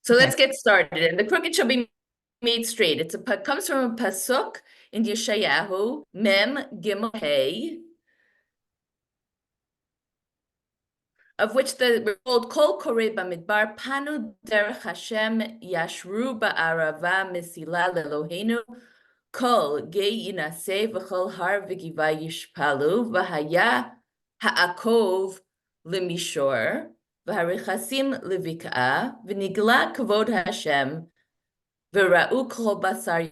So Okay. let's get started. And the crooked shall be made straight. Comes from a pasuk in Yeshayahu, Mem Gimel Hey, of which we're told Kol Koreh Bamidbar Panu Derech Hashem Yashru Ba'arava Misila Lelohenu Kol Gei Yinaseh V'chol Har V'giva Yishpalu V'haya Ha'akov Lemishor V'harichasim Levika'ah V'nigla Kavod Hashem V'ra'u Kol Basar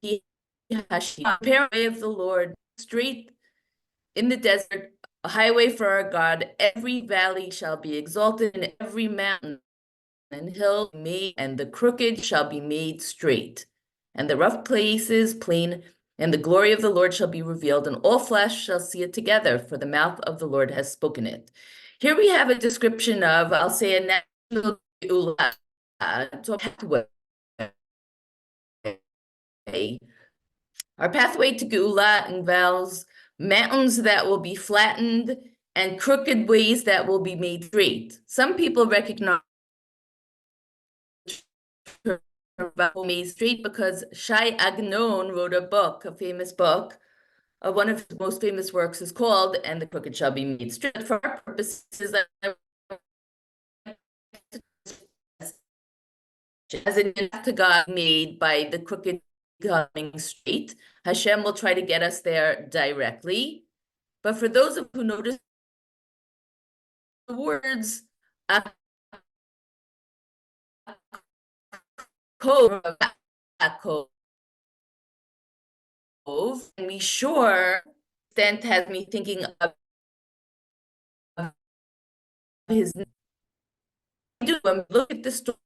Prepare the way of the Lord, straight in the desert, a highway for our God. Every valley shall be exalted, and every mountain and hill made, and the crooked shall be made straight, and the rough places plain, and the glory of the Lord shall be revealed, and all flesh shall see it together, for the mouth of the Lord has spoken it. Here we have a description of, I'll say, a national pathway. Our pathway to Geula involves mountains that will be flattened and crooked ways that will be made straight. Some people recognize made straight because Shai Agnon wrote a book, a famous book. One of his most famous works is called "And the Crooked Shall Be Made Straight." For our purposes, as an to God made by the crooked coming straight, Hashem will try to get us there directly. But for those of who notice the words Akov, and be sure, Stent has me thinking of his. When we look at the story,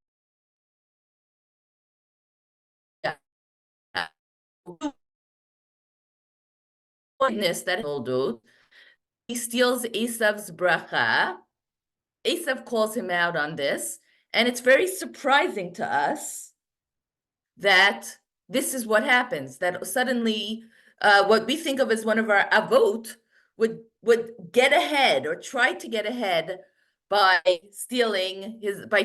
that Toldot, he steals Esav's bracha. Esav calls him out on this, and it's very surprising to us that this is what happens, that suddenly what we think of as one of our avot would get ahead or try to get ahead by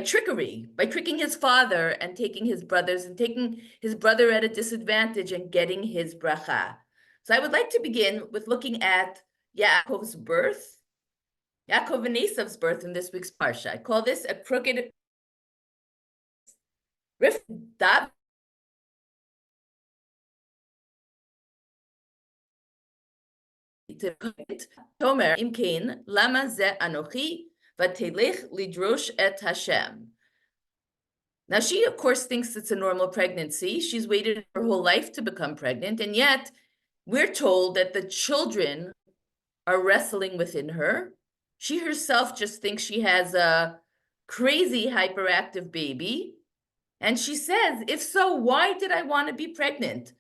tricking his father and taking his brothers and taking his brother at a disadvantage and getting his bracha. So I would like to begin with looking at Yaakov's birth, Yaakov and Esav's birth in this week's parsha. I call this a crooked Rif Dab Tomer Imkein Lama Ze Anochi Vatelech Lidrosh Et Hashem. Now she, of course, thinks it's a normal pregnancy. She's waited her whole life to become pregnant, and yet we're told that the children are wrestling within her. She herself just thinks she has a crazy hyperactive baby. And she says, if so, why did I want to be pregnant?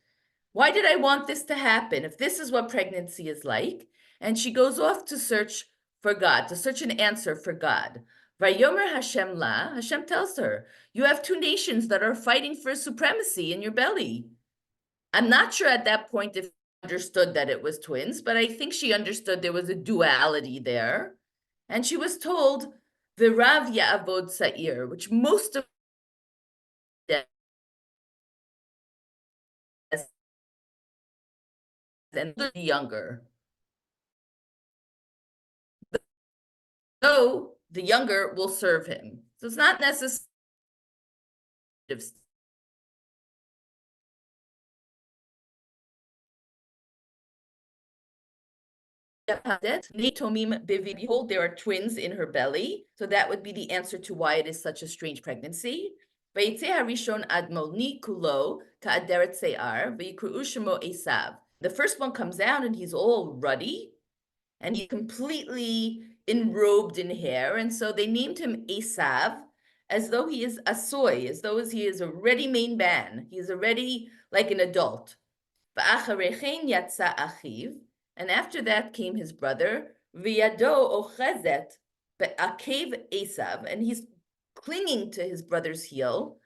Why did I want this to happen if this is what pregnancy is like? And she goes off to search for God, to search an answer for God. Vayomer Hashem la, Hashem tells her, you have two nations that are fighting for supremacy in your belly. I'm not sure at that point if she understood that it was twins, but I think she understood there was a duality there. And she was told, Virav Ya'avod Sa'ir, which most of and the younger. So the younger will serve him. So it's not necessarily behold, there are twins in her belly. So that would be the answer to why it is such a strange pregnancy. The first one comes out and he's all ruddy and he's completely enrobed in hair. And so they named him Esav as though he is a soy, as though he is a ready main man. He is already like an adult. And after that came his brother, V'yado ochezet be'akev Esav, and he's clinging to his brother's heel.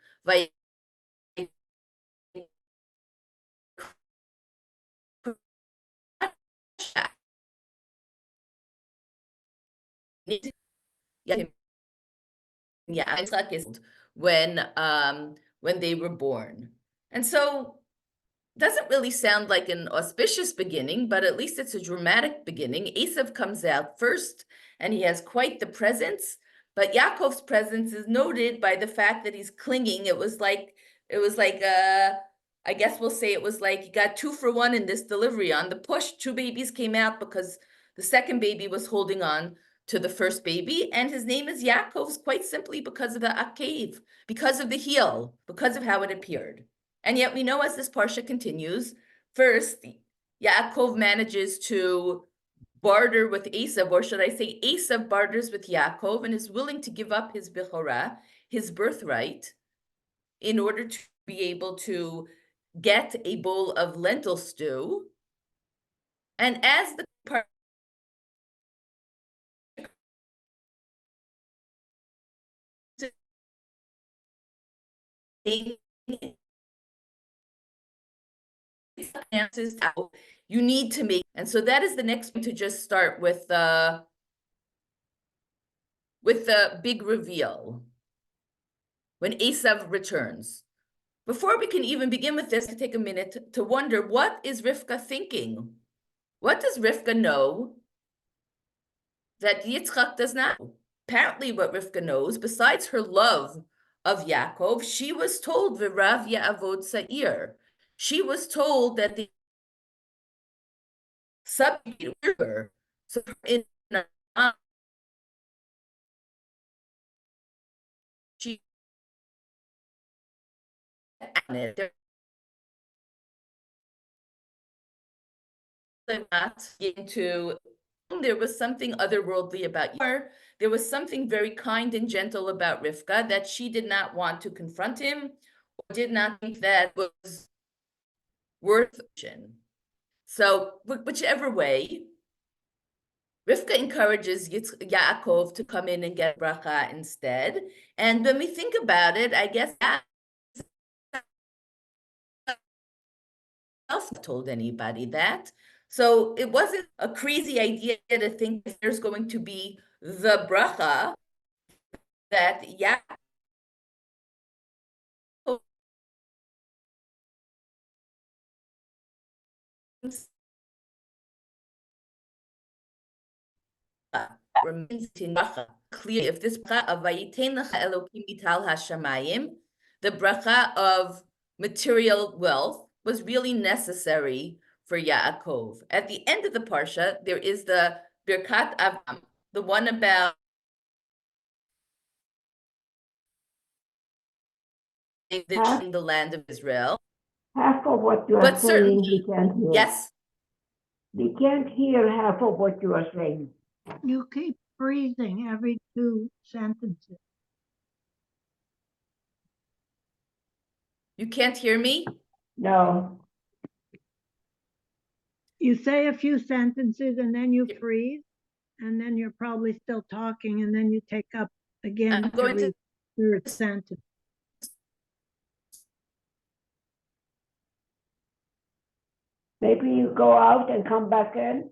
yeah, Yitzchak is when they were born. And so doesn't really sound like an auspicious beginning, but at least it's a dramatic beginning. Esav comes out first, and he has quite the presence. But Yaakov's presence is noted by the fact that he's clinging. It was like, I guess we'll say it was like you got 2-for-1 in this delivery. On the push, 2 babies came out because the second baby was holding on to the first baby, and his name is Yaakov's quite simply because of the akev, because of the heel, because of how it appeared. And yet we know as this parsha continues, first, Yaakov manages to barter with Esav, or should I say Esav barters with Yaakov and is willing to give up his bichorah, his birthright, in order to be able to get a bowl of lentil stew. And as the out, you need to make, and so that is the next one to just start with the big reveal when Esav returns. Before we can even begin with this, to take a minute to wonder, what is Rivka thinking? What does Rivka know that Yitzchak does not know? Apparently what Rivka knows, besides her love of Yaakov, she was told V'rav Ya'avod Sa'ir. She was told that the subject, so in she not into, there was something otherworldly about her. There was something very kind and gentle about Rivka that she did not want to confront him, or did not think that was worth it. So whichever way, Rivka encourages Yaakov to come in and get bracha instead. And when we think about it, I guess that else told anybody that. So it wasn't a crazy idea to think there's going to be the bracha that Yaakov remains in bracha. Clear if this bracha of Vayitein lecha Elokim mital hashamayim, the bracha of material wealth, was really necessary for Yaakov. At the end of the parsha, there is the Birkat Avram, the one about the land of Israel. Half of what you are But saying, certainly, we can't hear. yes, We can't hear half of what you are saying. You keep freezing every 2 sentences. you can't hear me? No, You say a few sentences and then you Yeah. freeze, and then you're probably still talking, and then you take up again I'm going every to 3rd sentence. maybe you go out and come back in.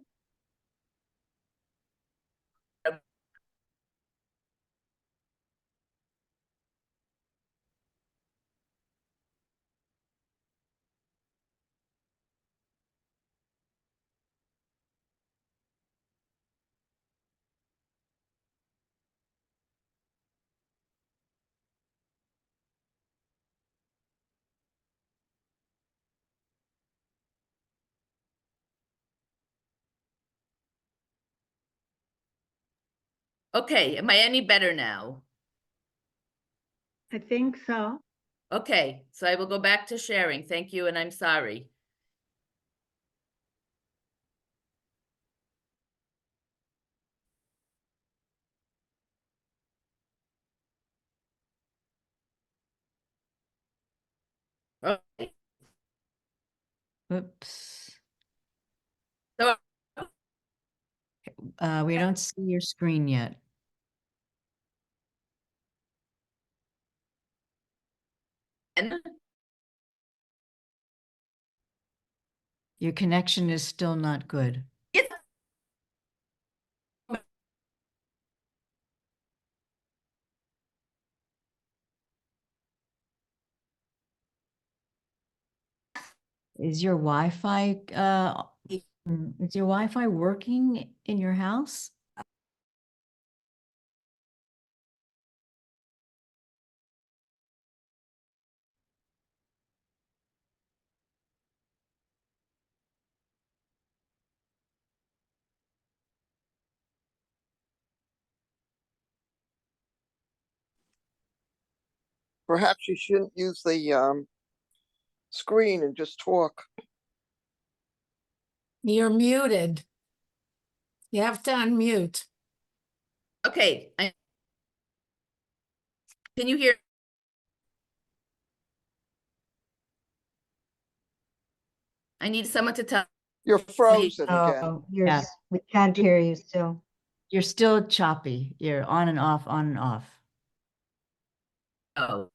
Okay, am I any better now? I think so. Okay, so I will go back to sharing. Thank you, and I'm sorry. Okay. Oops. So, We don't see your screen yet. and Your connection is still not good. it's Is your Wi-Fi, is your Wi-Fi working in your house? Perhaps you shouldn't use the screen and just talk. You're muted. You have to unmute. Okay, can you hear? I need someone to tell. You're frozen again. Oh, Yeah. we can't hear you still. You're still choppy. You're on and off, on and off. Oh,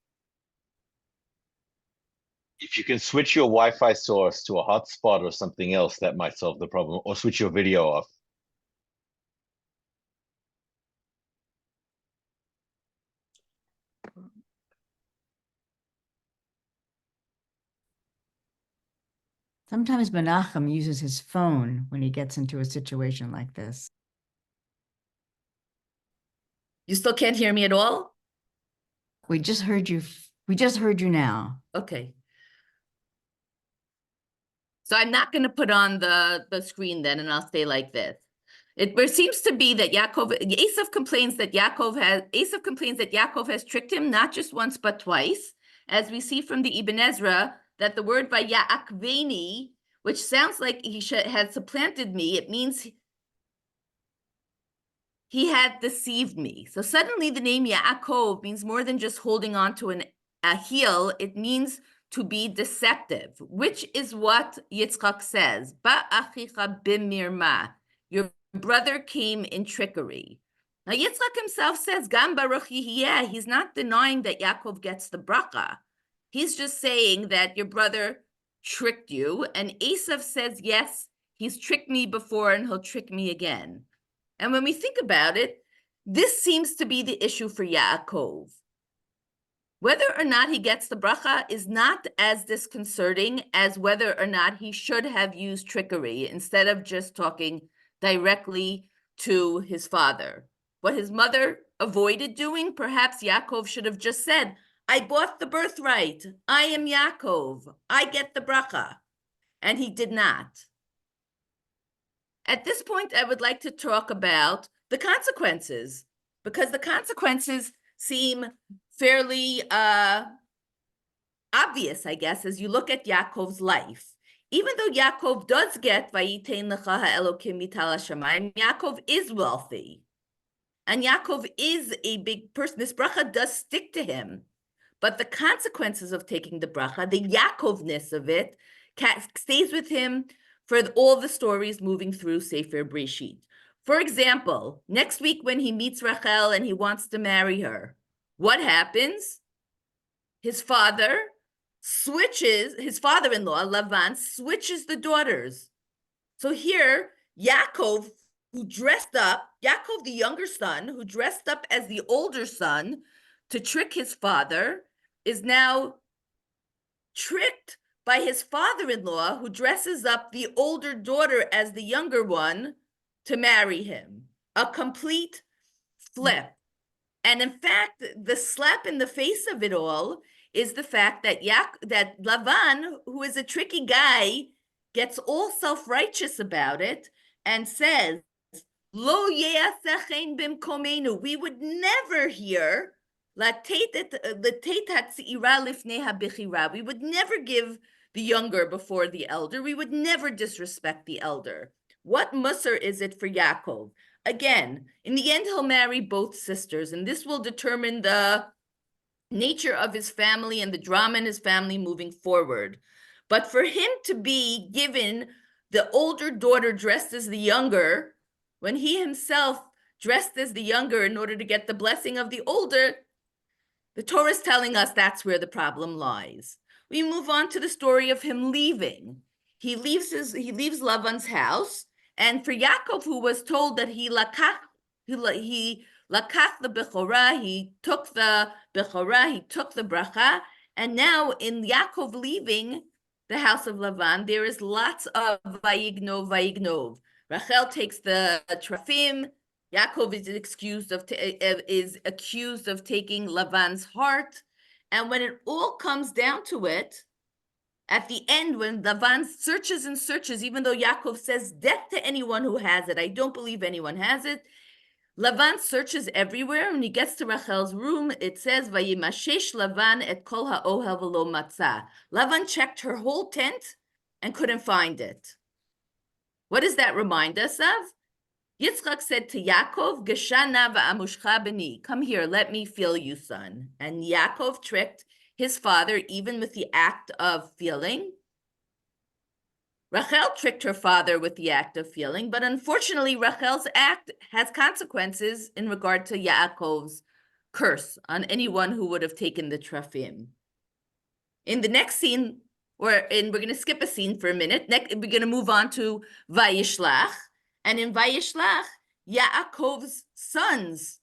If you can switch your Wi-Fi source to a hotspot or something else, that might solve the problem, or switch your video off. Sometimes Menachem uses his phone when he gets into a situation like this. you still can't hear me at all? We just heard you. We just heard you now. Okay. So I'm not going to put on the screen then, and I'll stay like this. It seems to be that Esav complains that Yaakov has tricked him not just once but twice, as we see from the Ibn Ezra that the word vayakveni, which sounds like he had supplanted me, it means he had deceived me. So suddenly the name Yaakov means more than just holding on to a heel. It means to be deceptive, which is what Yitzchak says. Ba achicha b'mirma. Your brother came in trickery. Now Yitzchak himself says, Gam baruch yihiyeh. He's not denying that Yaakov gets the bracha. He's just saying that your brother tricked you. And Esav says, yes, he's tricked me before and he'll trick me again. And when we think about it, this seems to be the issue for Yaakov. Whether or not he gets the bracha is not as disconcerting as whether or not he should have used trickery instead of just talking directly to his father. What his mother avoided doing, perhaps Yaakov should have just said, I bought the birthright. I am Yaakov. I get the bracha. And he did not. At this point, I would like to talk about the consequences, because the consequences seem fairly obvious, I guess, as you look at Yaakov's life. Even though Yaakov does get Vayitein lecha ha'elokim mital hashamayim, Yaakov is wealthy. And Yaakov is a big person. This bracha does stick to him. But the consequences of taking the bracha, the Yaakovness of it, stays with him for all the stories moving through Sefer Breshit. For example, next week when he meets Rachel and he wants to marry her, what happens? His father-in-law, Lavan, switches the daughters. So here, Yaakov, Yaakov, the younger son, who dressed up as the older son to trick his father, is now tricked by his father-in-law, who dresses up the older daughter as the younger one to marry him. A complete flip. And in fact, the slap in the face of it all is the fact that that Lavan, who is a tricky guy, gets all self-righteous about it and says, Lo ye'asechen bimkomenu. We would never hear we would never give the younger before the elder. We would never disrespect the elder. What musar is it for Yaakov? Again, in the end, he'll marry both sisters, and this will determine the nature of his family and the drama in his family moving forward. But for him to be given the older daughter dressed as the younger, when he himself dressed as the younger in order to get the blessing of the older, the Torah is telling us that's where the problem lies. We move on to the story of him leaving. He leaves Lavan's house, and for Yaakov, who was told that he lakach the bechorah, he took the bechorah, he took the bracha, and now in Yaakov leaving, the house of Lavan, there is lots of vayignov, vayignov. Rachel takes the trafim. Yaakov is accused of taking Lavan's heart. And when it all comes down to it, at the end, when Lavan searches and searches, even though Yaakov says death to anyone who has it, I don't believe anyone has it. Lavan searches everywhere. When he gets to Rachel's room, it says, "Vayimashesh Lavan et kol ha'ohel v'lo matzah." Lavan checked her whole tent and couldn't find it. What does that remind us of? Yitzchak said to Yaakov, "Geshana va'amushcha b'ni." Come here, let me feel you, son. And Yaakov tricked his father even with the act of feeling. Rachel tricked her father with the act of feeling, but unfortunately, Rachel's act has consequences in regard to Yaakov's curse on anyone who would have taken the trafim. In the next scene, we're going to skip a scene for a minute. Next, we're going to move on to Vayishlach. And in Vayishlach, Yaakov's sons,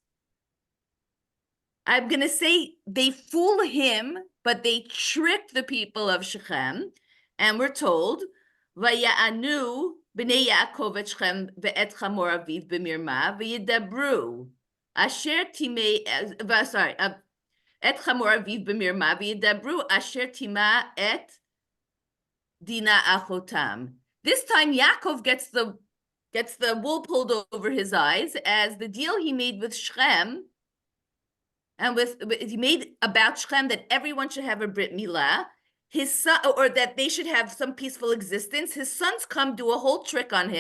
I'm going to say they fool him, but they tricked the people of Shechem. And we're told, Vaya'anu b'nei Yaakov et Shechem ve'et chamor aviv b'mirma v'yidabru asher timei, sorry, et chamor aviv b'mirma v'yidabru asher tima et dina achotam. This time Yaakov gets the wool pulled over his eyes as the deal he made with Shechem, and he made about Shechem that everyone should have a brit milah, his son, or that they should have some peaceful existence. His sons come do a whole trick on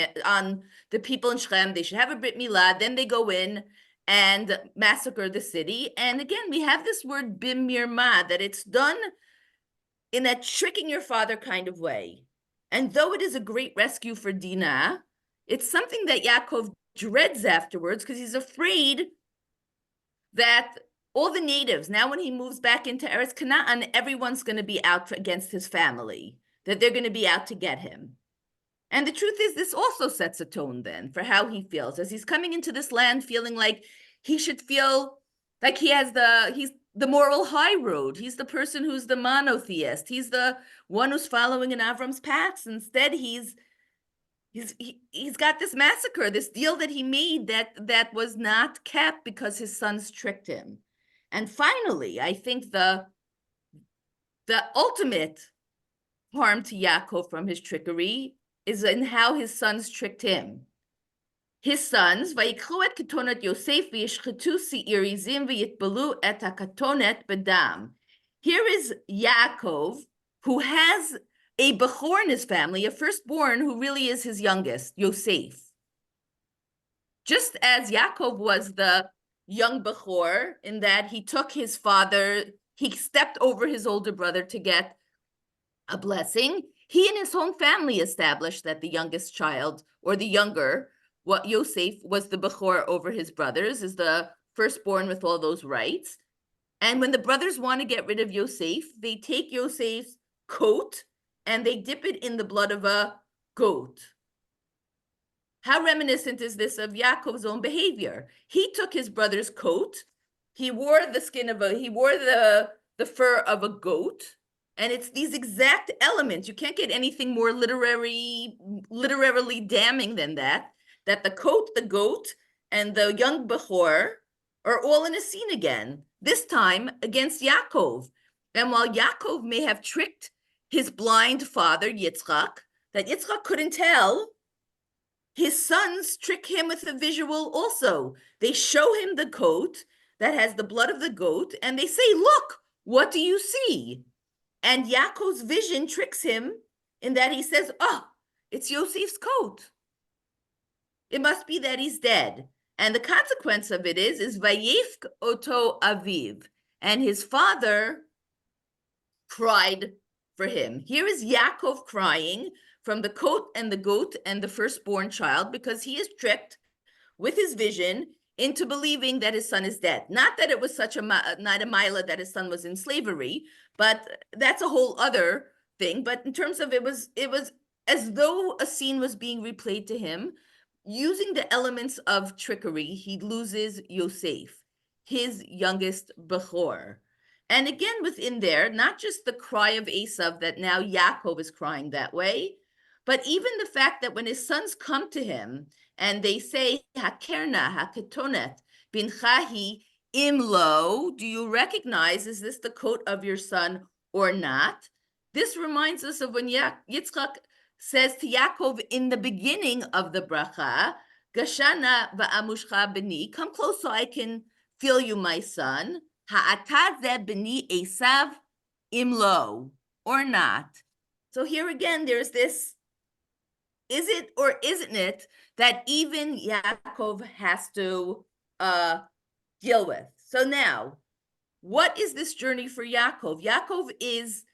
the people in Shechem. They should have a brit milah. Then they go in and massacre the city. And again, we have this word bimirma, that it's done in a tricking your father kind of way. And though it is a great rescue for Dinah, it's something that Yaakov dreads afterwards because he's afraid that all the natives, now when he moves back into Eretz Canaan, everyone's going to be out against his family, that they're going to be out to get him. And the truth is, this also sets a tone then for how he feels as he's coming into this land feeling like he should feel like he's the moral high road. He's the person who's the monotheist. He's the one who's following in Avram's paths. Instead, he's got this massacre, this deal that he made that was not kept because his sons tricked him. And finally, I think the ultimate harm to Yaakov from his trickery is in how his sons tricked him. His sons, vayikchu et ketonet Yosef v'yishchetu se'irizim v'yitbalu et hakatonet bedam. Here is Yaakov, who has a bechor in his family, a firstborn who really is his youngest, Yosef. Just as Yaakov was the young bechor in that he took his father, he stepped over his older brother to get a blessing. He and his own family established that the youngest child, or the younger, what Yosef was the bechor over his brothers, is the firstborn with all those rights. And when the brothers want to get rid of Yosef, they take Yosef's coat and they dip it in the blood of a goat. How reminiscent is this of Yaakov's own behavior? He took his brother's coat, he wore the fur of a goat, and it's these exact elements. You can't get anything more literally damning than that the coat, the goat, and the young bechor are all in a scene again, this time against Yaakov. And while Yaakov may have tricked his blind father, Yitzchak, that Yitzchak couldn't tell, his sons trick him with a visual also. They show him the coat that has the blood of the goat, and they say, look, what do you see? And Yaakov's vision tricks him in that he says, oh, it's Yosef's coat. It must be that he's dead. And the consequence of it is Vayifk Oto Aviv. And his father cried for him. Here is Yaakov crying from the coat and the goat and the firstborn child because he is tricked with his vision into believing that his son is dead. Not that it was such not a mila that his son was in slavery, but that's a whole other thing. But in terms of it was as though a scene was being replayed to him. Using the elements of trickery, he loses Yosef, his youngest bechor. And again, within there, not just the cry of Esav that now Yaakov is crying that way, but even the fact that when his sons come to him and they say, Hakerna, Haketonet, Binchahi, Imlo, do you recognize, is this the coat of your son or not? This reminds us of when Yitzchak says to Yaakov in the beginning of the bracha, Gashana va'amushcha b'ni, come close so I can feel you, my son. Ha'ata ze b'ni Esav imlo, or not. So here again, there's this, is it or isn't it, that even Yaakov has to deal with. So now, what is this journey for Yaakov? Yaakov is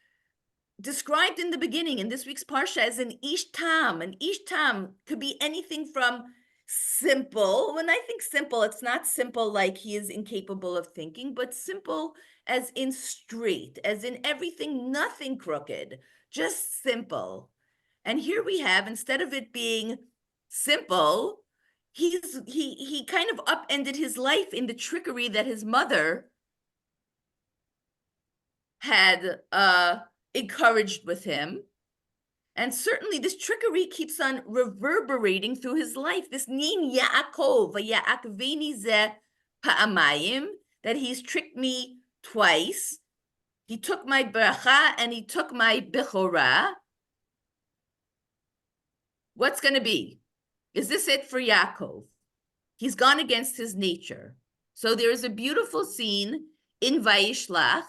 described in the beginning in this week's Parsha as an ish tam. An ish tam could be anything from simple. When I think simple, it's not simple like he is incapable of thinking, but simple as in straight, as in everything, nothing crooked, just simple. And here we have, instead of it being simple, he kind of upended his life in the trickery that his mother had encouraged with him. And certainly this trickery keeps on reverberating through his life. This nin Yaakov, vaya'akveni ze pa'amayim, that he's tricked me twice. He took my bracha and he took my bechorah. What's going to be? Is this it for Yaakov? He's gone against his nature. So there is a beautiful scene in Vayishlach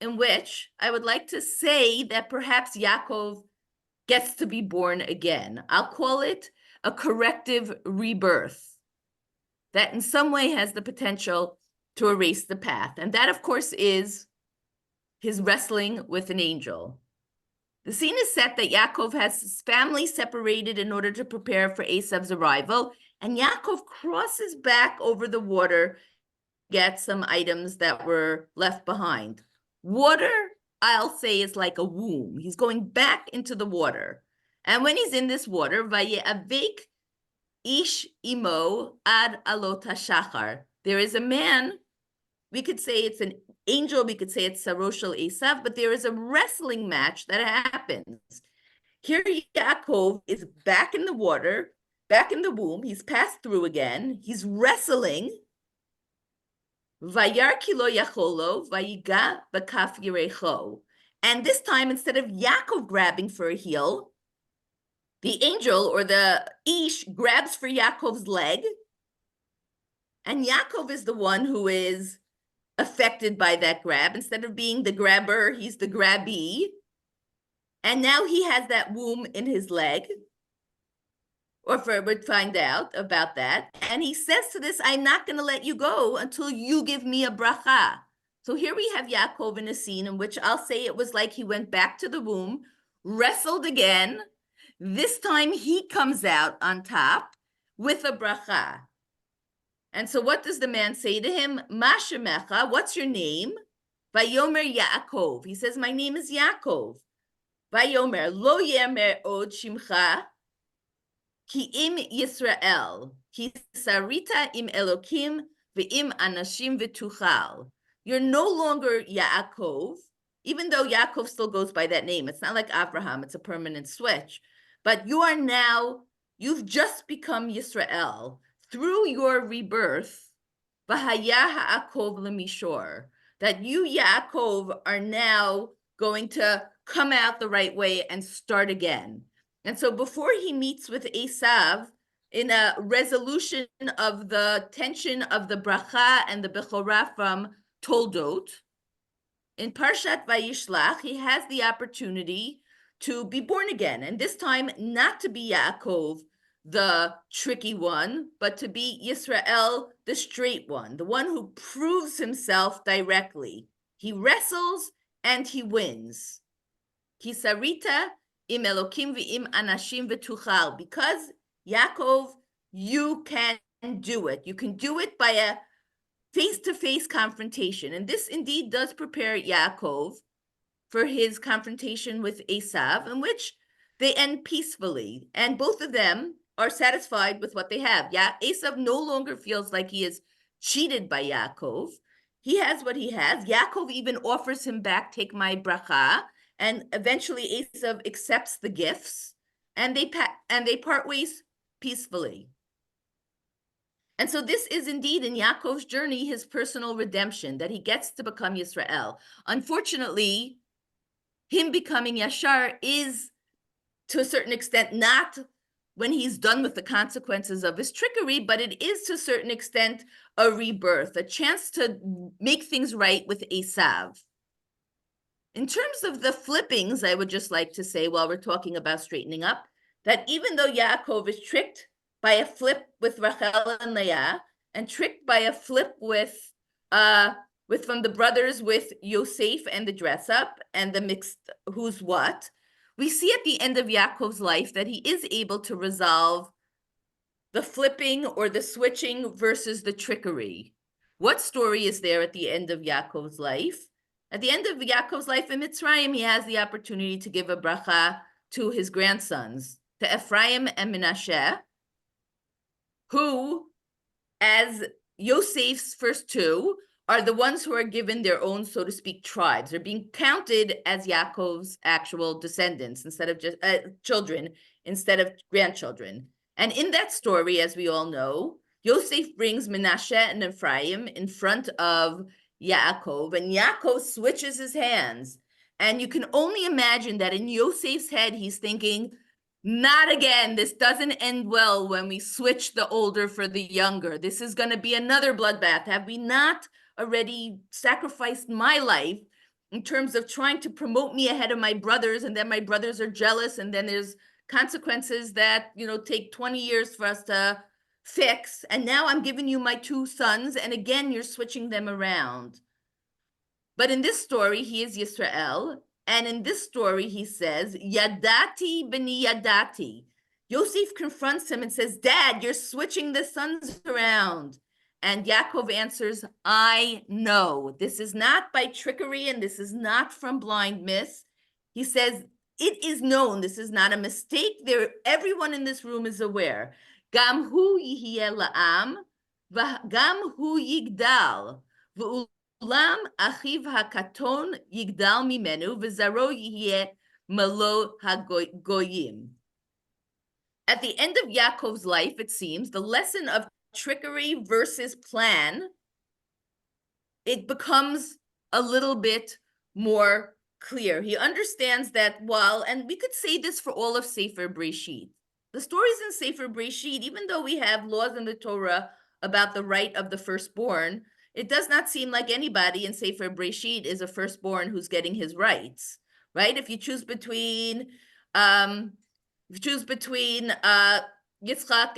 in which I would like to say that perhaps Yaakov gets to be born again. I'll call it a corrective rebirth that in some way has the potential to erase the path. And that, of course, is his wrestling with an angel. The scene is set that Yaakov has his family separated in order to prepare for Esav's arrival, and Yaakov crosses back over the water, get some items that were left behind. Water, I'll say, is like a womb. He's going back into the water. And when he's in this water, Vaye'avek ish imo ad alot hashachar. There is a man, we could say it's an angel, we could say it's Saroshel Esav, but there is a wrestling match that happens. Here Yaakov is back in the water, back in the womb. He's passed through again. He's wrestling. Vayar kilo yacholo, vayiga bakaf yirecho. And this time, instead of Yaakov grabbing for a heel, the angel or the ish grabs for Yaakov's leg. And Yaakov is the one who is affected by that grab. Instead of being the grabber, he's the grabbee. And now he has that womb in his leg. Or we'd find out about that. And he says to this, I'm not going to let you go until you give me a bracha. So here we have Yaakov in a scene in which I'll say it was like he went back to the womb, wrestled again. This time he comes out on top with a bracha. And so what does the man say to him? Ma shemecha, what's your name? Vayomer Yaakov. He says, my name is Yaakov. Vayomer lo yemer od shimcha ki im Yisrael, ki sarita im Elokim ve'im anashim v'tuchal. You're no longer Yaakov, even though Yaakov still goes by that name. It's not like Abraham, it's a permanent switch. But you are now, you've just become Yisrael through your rebirth, v'haya ha'akov l'mishor, that you, Yaakov, are now going to come out the right way and start again. And so before he meets with Esav in a resolution of the tension of the bracha and the bechorah from Toldot, in Parshat Vayishlach, he has the opportunity to be born again. And this time, not to be Yaakov, the tricky one, but to be Yisrael, the straight one, the one who proves himself directly. He wrestles and he wins. Kisarita im Elokim v'im anashim v'tuchal. Because Yaakov, you can do it. You can do it by a face-to-face confrontation. And this indeed does prepare Yaakov for his confrontation with Esav, in which they end peacefully. And both of them are satisfied with what they have. Esav no longer feels like he is cheated by Yaakov. he has what he has. Yaakov even offers him back, take my bracha, and eventually Esav accepts the gifts, and they part ways peacefully. And so this is indeed in Yaakov's journey his personal redemption, that he gets to become Yisrael. Unfortunately, him becoming Yashar is, to a certain extent, not when he's done with the consequences of his trickery, but it is to a certain extent a rebirth, a chance to make things right with Esav. In terms of the flippings, I would just like to say, while we're talking about straightening up, that even though Yaakov is tricked by a flip with Rachel and Leah, and tricked by a flip with from the brothers with Yosef and the dress up and the mixed who's what, we see at the end of Yaakov's life that he is able to resolve the flipping or the switching versus the trickery. What story is there at the end of Yaakov's life? At the end of Yaakov's life in Mitzrayim, he has the opportunity to give a bracha to his grandsons, to Ephraim and Menashe, who, as Yosef's first two, are the ones who are given their own, so to speak, tribes. They're being counted as Yaakov's actual descendants instead of just children, instead of grandchildren. And in that story, as we all know, Yosef brings Menashe and Ephraim in front of Yaakov, and Yaakov switches his hands. And you can only imagine that in Yosef's head, he's thinking, not again. This doesn't end well when we switch the older for the younger. This is going to be another bloodbath. Have we not already sacrificed my life in terms of trying to promote me ahead of my brothers, and then my brothers are jealous, and then there's consequences that, take 20 years for us to fix, and now I'm giving you my two sons, and again, you're switching them around. But in this story, he is Yisrael, and in this story, he says, Yadati b'ni Yadati. Yosef confronts him and says, Dad, you're switching the sons around. And Yaakov answers, I know. This is not by trickery, and this is not from blindness. He says, it is known. This is not a mistake. Everyone in this room is aware. Gam hu yihyeh la'am, v'gam hu yigdal, v'ulam achiv hakaton yigdal mimenu, v'zaro yihyeh malo hagoyim. At the end of Yaakov's life, it seems, the lesson of trickery versus plan, it becomes a little bit more clear. He understands that and we could say this for all of Sefer Breshit, the stories in Sefer Breshit, even though we have laws in the Torah about the right of the firstborn, it does not seem like anybody in Sefer Breshit is a firstborn who's getting his rights, right? If you choose between Yitzchak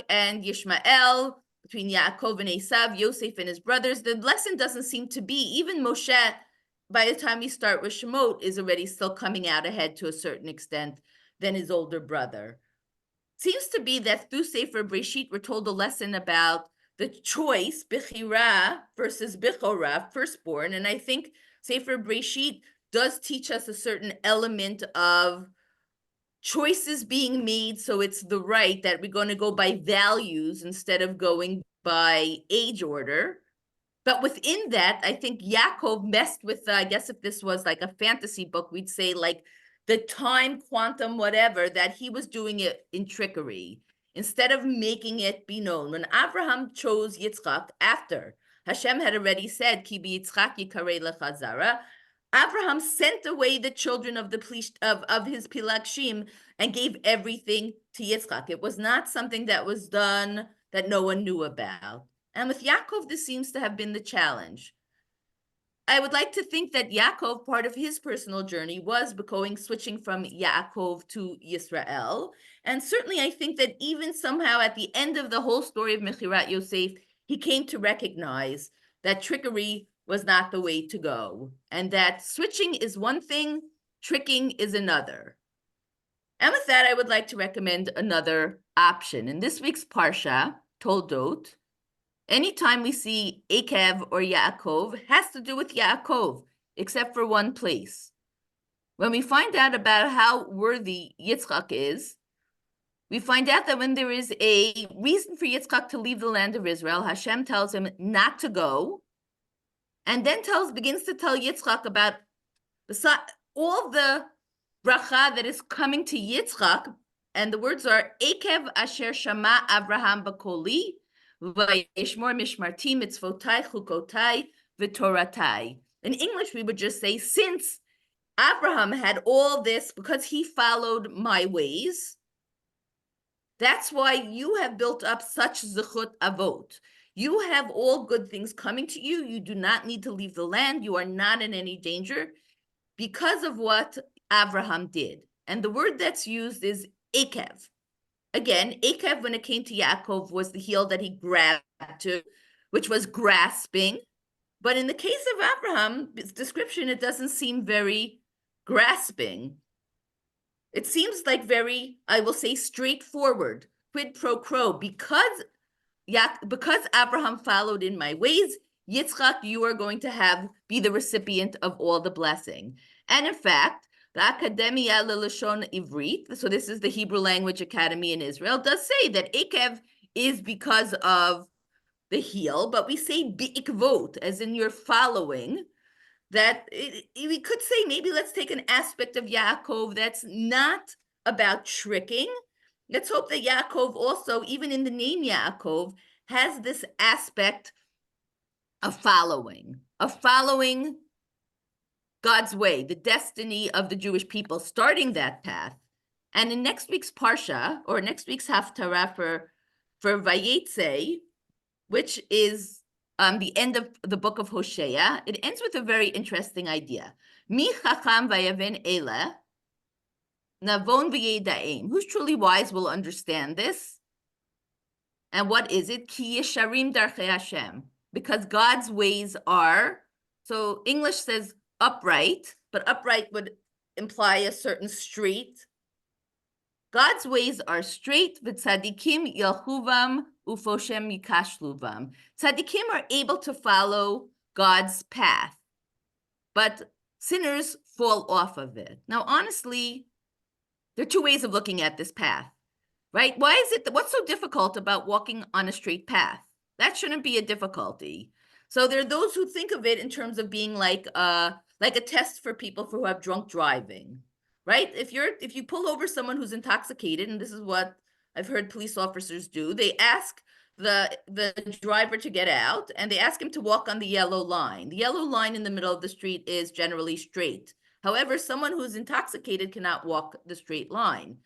and Yishmael, between Yaakov and Esav, Yosef and his brothers, the lesson doesn't seem to be, even Moshe, by the time we start with Shemot, is already still coming out ahead to a certain extent than his older brother. Seems to be that through Sefer Breshit, we're told a lesson about the choice, Bechira versus Bechora, firstborn, and I think Sefer Breshit does teach us a certain element of choices being made, so it's the right that we're going to go by values instead of going by age order. But within that, I think Yaakov messed with, I guess if this was like a fantasy book, we'd say like the time quantum, whatever, that he was doing it in trickery instead of making it be known. When Abraham chose Yitzchak, after Hashem had already said, Ki b'Yitzchak yikarei lecha zara, Abraham sent away the children of his Pilagshim and gave everything to Yitzchak. It was not something that was done that no one knew about. And with Yaakov, this seems to have been the challenge. I would like to think that Yaakov, part of his personal journey was switching from Yaakov to Yisrael. And certainly I think that even somehow at the end of the whole story of Mechirat Yosef, he came to recognize that trickery was not the way to go, and that switching is one thing, tricking is another. And with that, I would like to recommend another option. In this week's Parsha, Toldot, anytime we see Akev or Yaakov, has to do with Yaakov, except for one place. When we find out about how worthy Yitzchak is, we find out that when there is a reason for Yitzchak to leave the land of Israel, Hashem tells him not to go, and then begins to tell Yitzchak about all the bracha that is coming to Yitzchak, and the words are Ekev asher shama Avraham bakoli, vayishmor mishmarti mitzvotai chukotai v'toratai. In English, we would just say, since Abraham had all this because he followed my ways, that's why you have built up such zechut avot. You have all good things coming to you. You do not need to leave the land. You are not in any danger because of what Abraham did. And the word that's used is Ekev. Again, Ekev, when it came to Yaakov, was the heel that he grabbed to, which was grasping. But in the case of Abraham's description, it doesn't seem very grasping. It seems like very, I will say, straightforward, quid pro quo, because Abraham followed in my ways, Yitzchak, you are going to be the recipient of all the blessing. And in fact, the Academia Lelashon Ivrit, so this is the Hebrew Language Academy in Israel, does say that Ekev is because of the heel, but we say bi'ikvot, as in you're following. That we could say, maybe let's take an aspect of Yaakov that's not about tricking. Let's hope that Yaakov also, even in the name Yaakov, has this aspect of following God's way, the destiny of the Jewish people, starting that path. And in next week's Parsha, or next week's Haftarah for Vayetze, which is the end of the book of Hosea, it ends with a very interesting idea. Mi chacham vayaven ele, navon v'yedaim. Who's truly wise will understand this. And what is it? Ki yesharim darchei Hashem. Because God's ways are, so English says upright, but upright would imply a certain straight. God's ways are straight, v'tzadikim yalchuvam ufoshem yikashluvam. Tzadikim are able to follow God's path, but sinners fall off of it. Now, honestly, there are two ways of looking at this path, right? What's so difficult about walking on a straight path? That shouldn't be a difficulty. So there are those who think of it in terms of being like a test for people who have drunk driving. Right? If you pull over someone who's intoxicated, and this is what I've heard police officers do, they ask the driver to get out, and they ask him to walk on the yellow line. The yellow line in the middle of the street is generally straight. However, someone who's intoxicated cannot walk the straight line.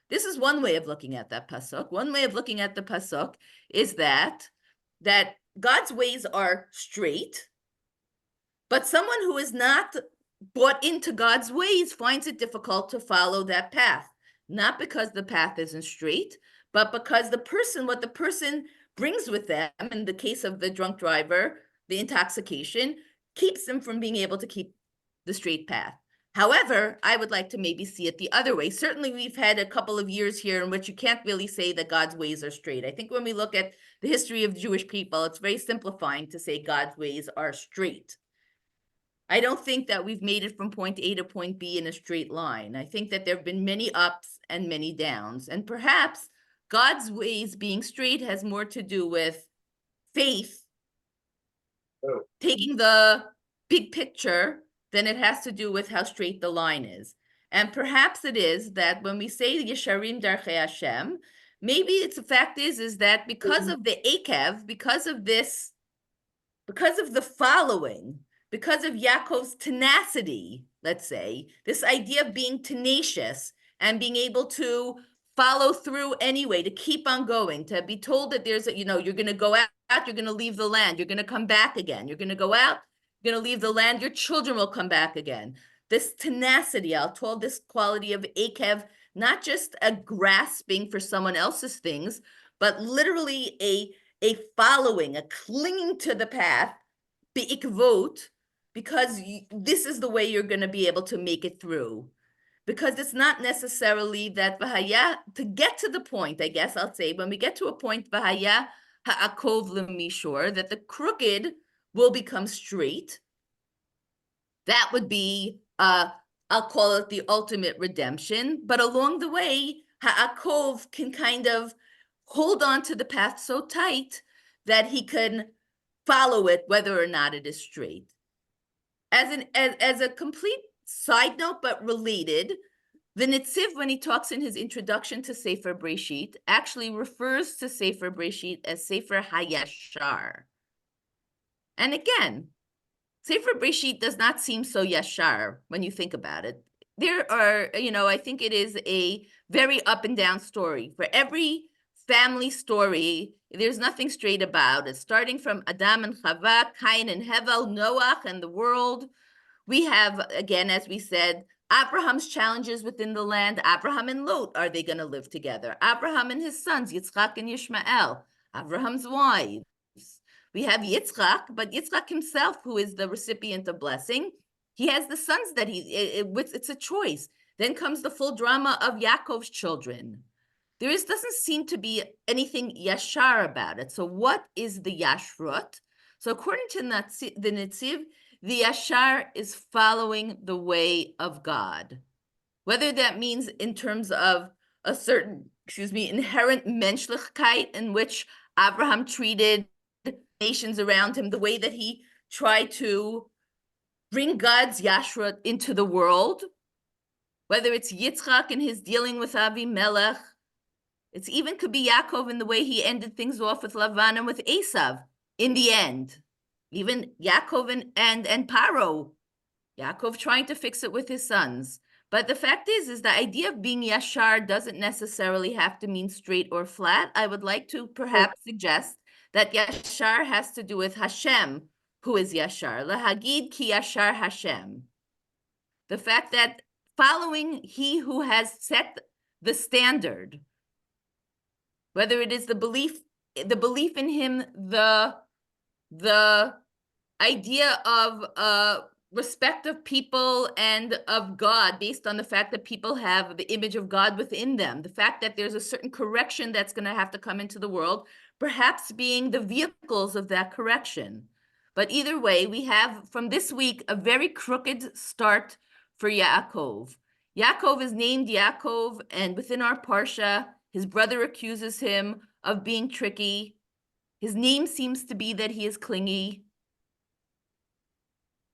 This is one way of looking at that pasuk. One way of looking at the pasuk is that God's ways are straight, but someone who is not bought into God's ways finds it difficult to follow that path, not because the path isn't straight, but because what the person brings with them, in the case of the drunk driver, the intoxication, keeps them from being able to keep the straight path. However, I would like to maybe see it the other way. Certainly, we've had a couple of years here in which you can't really say that God's ways are straight. I think when we look at the history of Jewish people, it's very simplifying to say God's ways are straight. I don't think that we've made it from point A to point B in a straight line. I think that there have been many ups and many downs. And perhaps God's ways being straight has more to do with faith, taking the big picture, than it has to do with how straight the line is. And perhaps it is that when we say Yesharim Darchei Hashem, maybe it's the fact is that because of the Ekev, because of the following, because of Yaakov's tenacity, let's say, this idea of being tenacious and being able to follow through anyway, to keep on going, to be told that you're going to go out, you're going to leave the land, you're going to come back again, you're going to go out, you're going to leave the land, your children will come back again. This tenacity, I'll call this quality of Ekev, not just a grasping for someone else's things, but literally a following, a clinging to the path, bi'ikvot, because this is the way you're going to be able to make it through. Because it's not necessarily that v'haya, to get to the point, I guess I'll say, when we get to a point, v'haya ha'akov l'mishor, that the crooked will become straight. That would be, I'll call it the ultimate redemption. But along the way, ha'akov can kind of hold on to the path so tight that he can follow it, whether or not it is straight. As a complete side note, but related, the Netziv, when he talks in his introduction to Sefer Breshit, actually refers to Sefer Breshit as Sefer HaYashar. And again, Sefer Breshit does not seem so yashar when you think about it. There are, I think it is a very up and down story. For every family story, there's nothing straight about it. Starting from Adam and Chava, Cain and Hevel, Noach and the world. We have, again, as we said, Abraham's challenges within the land. Abraham and Lot, are they going to live together? Abraham and his sons, Yitzchak and Yishmael. Abraham's wives. We have Yitzchak, but Yitzchak himself, who is the recipient of blessing, he has the sons that it's a choice. Then comes the full drama of Yaakov's children. There doesn't seem to be anything yashar about it. So what is the yashrut? So according to the Netziv, the yashar is following the way of God. Whether that means in terms of a certain, inherent menschlichkeit in which Abraham treated nations around him, the way that he tried to bring God's yashrut into the world, whether it's Yitzchak in his dealing with Avimelech, it even could be Yaakov in the way he ended things off with Lavan and with Esav in the end. Even Yaakov and Paro, Yaakov trying to fix it with his sons. But the fact is the idea of being yashar doesn't necessarily have to mean straight or flat. I would like to perhaps suggest that yashar has to do with Hashem, who is yashar. Lahagid ki yashar Hashem. The fact that following he who has set the standard, whether it is the belief in him, the idea of respect of people and of God based on the fact that people have the image of God within them, the fact that there's a certain correction that's going to have to come into the world, perhaps being the vehicles of that correction. But either way, we have from this week a very crooked start for Yaakov. Yaakov is named Yaakov, and within our Parsha, his brother accuses him of being tricky. His name seems to be that he is clingy.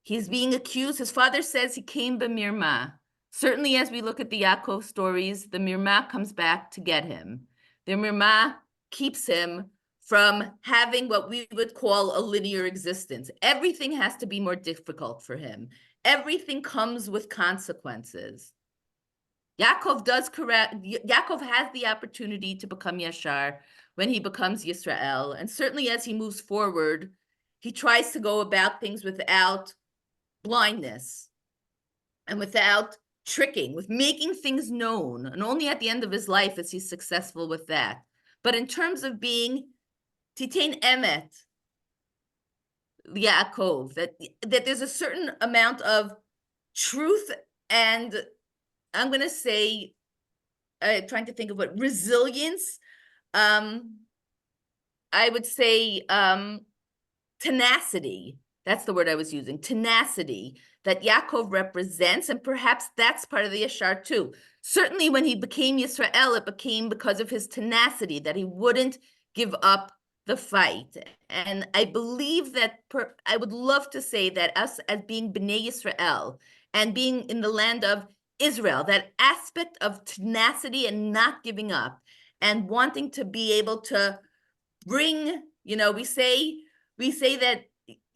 He's being accused. His father says he came b'mirma. Certainly, as we look at the Yaakov stories, the mirma comes back to get him. The mirma keeps him from having what we would call a linear existence. Everything has to be more difficult for him. Everything comes with consequences. Yaakov has the opportunity to become Yashar when he becomes Yisrael. And certainly as he moves forward, he tries to go about things without blindness and without tricking, with making things known. And only at the end of his life is he successful with that. But in terms of being Titain Emet, Yaakov, that there's a certain amount of truth and I'm going to say, trying to think of what resilience, I would say tenacity. That's the word I was using, tenacity that Yaakov represents. And perhaps that's part of the Yashar too. Certainly when he became Yisrael, it became because of his tenacity, that he wouldn't give up the fight. And I believe that I would love to say that us as being Bnei Yisrael and being in the land of Israel, that aspect of tenacity and not giving up and wanting to be able to bring, we say that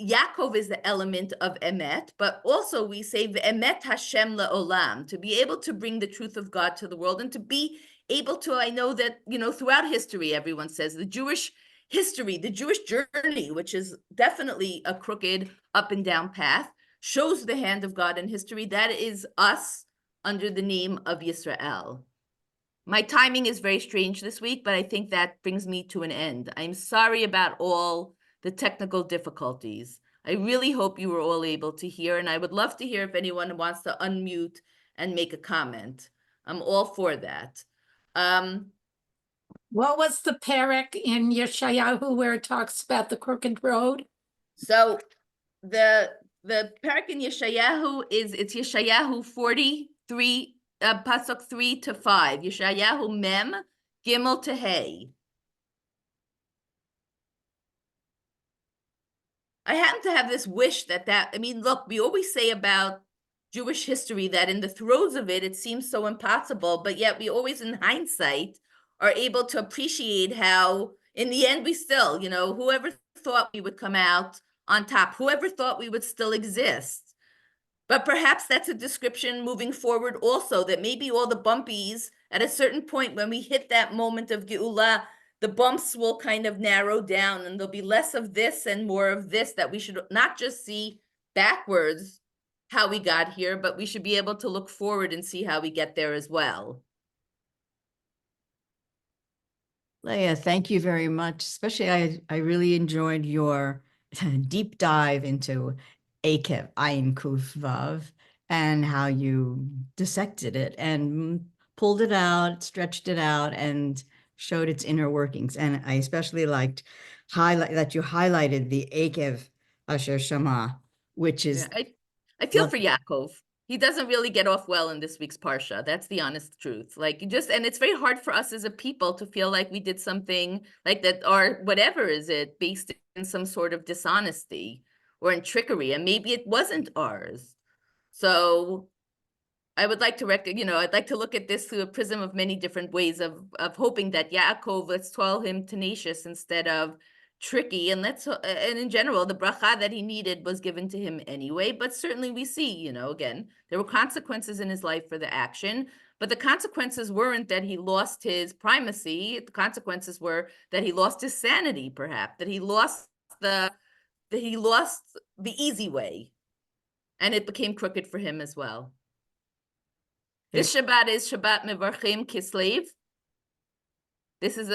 Yaakov is the element of emet, but also we say emet Hashem le'olam, to be able to bring the truth of God to the world and to be able to, I know that, throughout history, everyone says the Jewish history, the Jewish journey, which is definitely a crooked up and down path, shows the hand of God in history. That is us under the name of Yisrael. My timing is very strange this week, but I think that brings me to an end. I'm sorry about all the technical difficulties. I really hope you were all able to hear, and I would love to hear if anyone wants to unmute and make a comment. I'm all for that. What was the parak in Yeshayahu where it talks about the crooked road? So the parak in Yeshayahu it's Yeshayahu 43, pasuk 3 to 5. Yeshayahu mem, gimel to hey. I happen to have this wish I mean, look, we always say about Jewish history that in the throes of it, it seems so impossible, but yet we always, in hindsight, are able to appreciate how, in the end, we still, whoever thought we would come out on top, whoever thought we would still exist. But perhaps that's a description moving forward also, that maybe all the bumpies, at a certain point when we hit that moment of Geula, the bumps will kind of narrow down and there'll be less of this and more of this, that we should not just see backwards how we got here, but we should be able to look forward and see how we get there as well. Leah, thank you very much. Especially, I really enjoyed your deep dive into Akev, Ayin Kuf Vav, and how you dissected it and pulled it out, stretched it out, and showed its inner workings. And I especially liked that you highlighted the Akev Asher Shama, which is I feel Love- for Yaakov. He doesn't really get off well in this week's Parsha. That's the honest truth. Like, and it's very hard for us as a people to feel like we did something like that, or whatever is it, based in some sort of dishonesty or in trickery, and maybe it wasn't ours. So I would like to I'd like to look at this through a prism of many different ways of hoping that Yaakov, let's call him tenacious instead of tricky, and in general, the bracha that he needed was given to him anyway. But certainly we see, again, there were consequences in his life for the action, but the consequences weren't that he lost his primacy. The consequences were that he lost his sanity, perhaps, that he lost the easy way, and it became crooked for him as well. This Shabbat is Shabbat Mevarchim Kislev. This is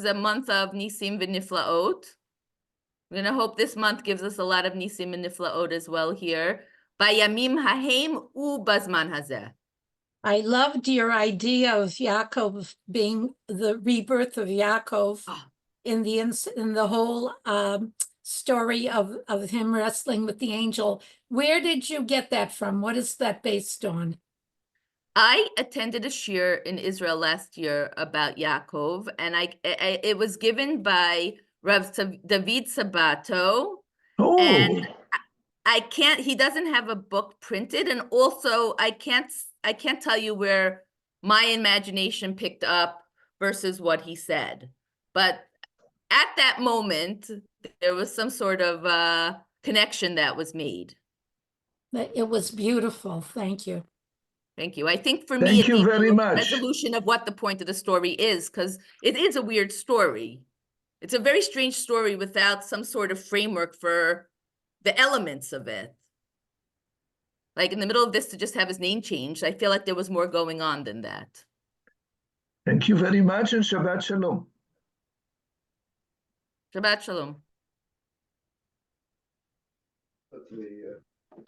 a month of Nisim v'Niflaot. We're gonna hope this month gives us a lot of Nisim and Niflaot as well here. Bayamim hahem u bazman hazeh. I loved your idea of Yaakov being the rebirth of Yaakov in the whole story of him wrestling with the angel. Where did you get that from? What is that based on? I attended a shiur in Israel last year about Yaakov, and it was given by Rav David Sabato. Oh, And he doesn't have a book printed, and also I can't tell you where my imagination picked up versus what he said. But at that moment, there was some sort of connection that was made. It was beautiful. Thank you. Thank you. I think for Thank me, you very much. resolution of what the point of the story is, because it is a weird story. It's a very strange story without some sort of framework for the elements of it. Like in the middle of this, to just have his name changed, I feel like there was more going on than that. thank you very much, and Shabbat Shalom. Shabbat Shalom.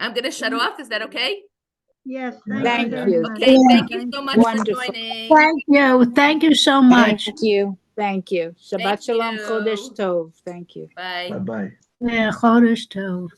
I'm going to shut off. Is that okay? Yes, Thank thank you. you. very Yeah. much. Okay, thank you so much Wonderful. for joining. Thank you so much. Thank you. Thank you. Thank Shabbat Shalom, you. Chodesh Tov. Thank you. Bye. Bye-bye. Yeah, Chodesh Tov.